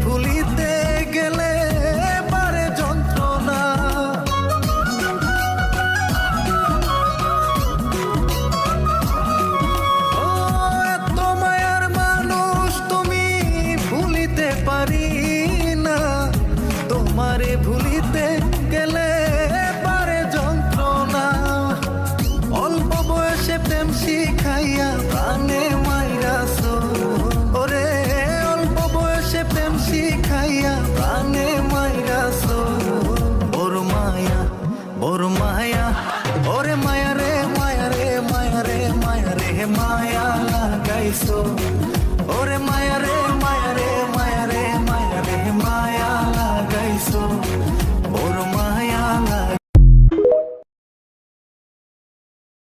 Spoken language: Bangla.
ভুলিতে গেলে বারে যন্ত্রণা। ও এত মায়ার মানুষ তুমি ভুলিতে পারি না, তোমারে ভুলিতে গেলে বারে যন্ত্রণা। অল্প বয়সে প্রেম শিখাইয়া প্রাণে মাইরাছো, ওরে অল্প বয়সে প্রেম শিখাইয়া প্রাণে মাইরাছো। ওর মায়া, ওর মায়া, ওরে মায়া রে মায়া রে মায়া রে মায়া রে মায়া লাগাইছো।